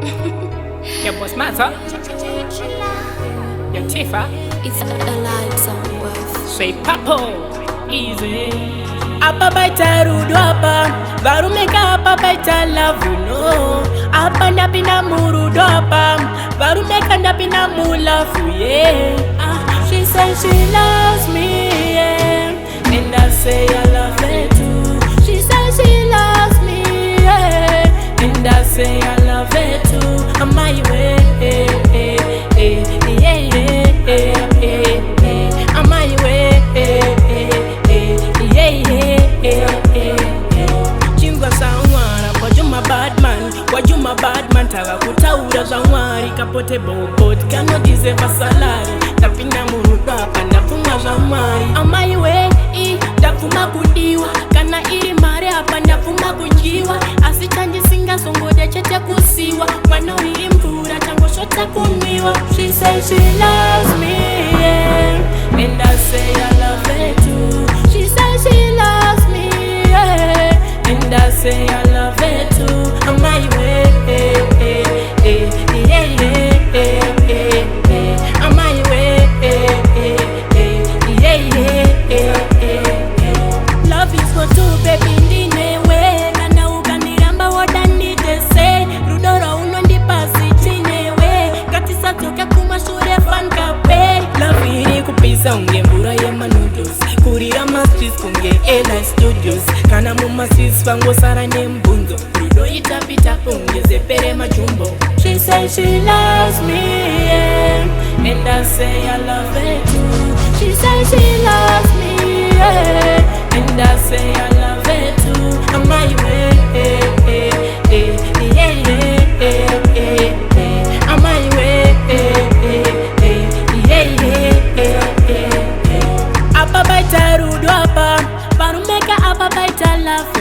Your boss matter. Your Tifa. It's alive Soundwave. Say Papo. Easy. Apa Paita rudo apa, varumeka apa Paita Love no. Apa ndapinda murudo apa, varumeka ndapinda mulafu yeah. She says she loves me yeah, and I say I love her too. She says she loves me yeah, and I say I love her too. I'm my way I'm my way Chingwa sangwana kwa juma bad man taga kutaura zangwari kapote bobot kano dize vasalari tapina murudo hapa ndafuma zangwari amai we ndafuma kudiwa kana iri mare hapa ndafuma kujiwa asichanji singa songoja chete kusiwa mwana uri mvura chango shota kumwiwa. She says she loves me yeah, and I say I love her too. She says she loves me yeah, and I say I love her too. I'm my way I'm my way Love is for two baby ndine we kana ukaniramba woda nditese rudoro uno ndipasi chinewe katisa toka kumashure fan kape. Love iri kupisa unge mbura ye manudos kurira masters kunge Ela Studios kana mumasis fango sara nembunzo rudo itapita kunge zepere majumbo. She says she loves me yeah, and I say I love her too. She says she loves me yeah, and I say I love her too. I'm my way I'm my way Apa Paita rudo apa, varumeka apa Paita Love